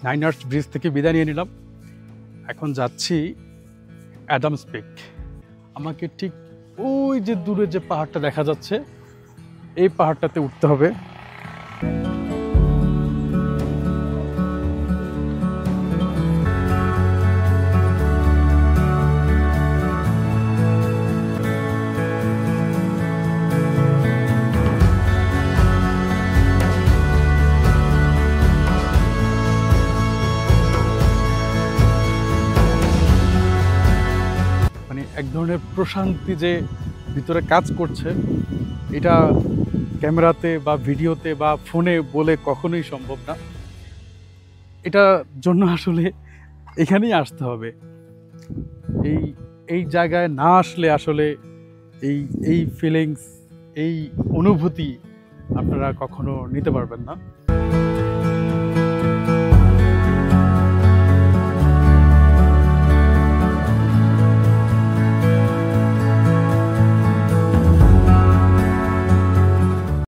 Nine arts bridge থেকে বিদায় নিয়ে নিলাম। এখন যাচ্ছি অ্যাডামস পিক। আমাকে ঠিক ওই যে দূরে যে পাহাড়টা দেখা যাচ্ছে, এই পাহাড়টাতে উঠতে হবে। মানে এক ধরনের প্রশান্তি যে ভিতরে কাজ করছে, এটা ক্যামেরাতে বা ভিডিওতে বা ফোনে বলে কখনোই সম্ভব না। এটার জন্য আসলে এখানেই আসতে হবে। এই এই জায়গায় না আসলে আসলে এই এই ফিলিংস, এই অনুভূতি আপনারা কখনো নিতে পারবেন না।